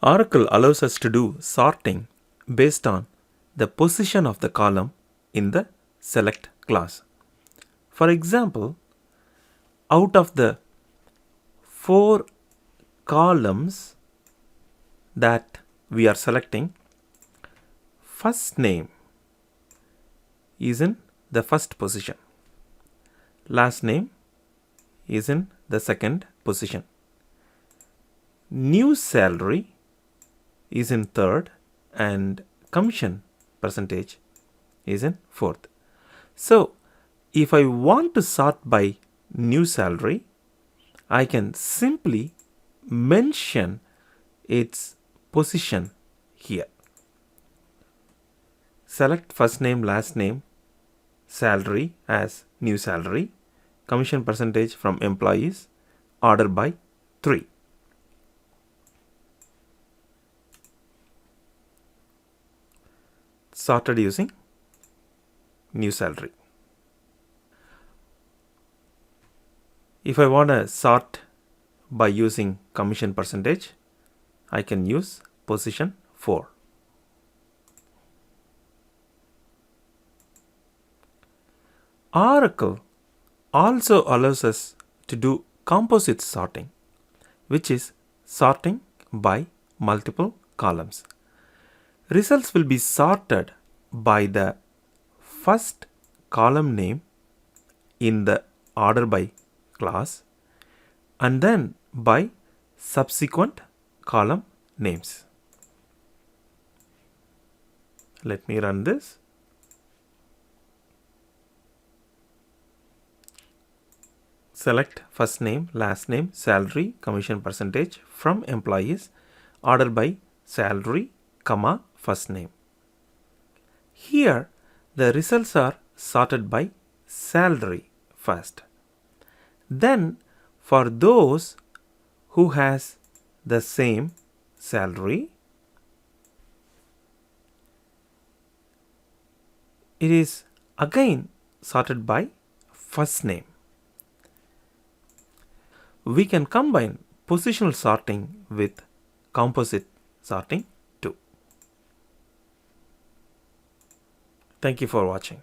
Oracle allows us to do sorting based on the position of the column in the select class. For example, out of the 4 columns that we are selecting, first name is in the first position, last name is in the second position, new salary is in third, and commission percentage is in fourth. So if I want to sort by new salary, I can simply mention its position here. Select first name, last name, salary as new salary, commission percentage from employees, order by 3. Sorted using new salary. If I want to sort by using commission percentage, I can use position 4. Oracle also allows us to do composite sorting, which is sorting by multiple columns. Results will be sorted by the first column name in the order by class and then by subsequent column names. Let me run this. Select first name, last name, salary, commission percentage from employees, order by salary, comma, first name. Here the results are sorted by salary first. Then for those who has the same salary, it is again sorted by first name. We can combine positional sorting with composite sorting too. Thank you for watching.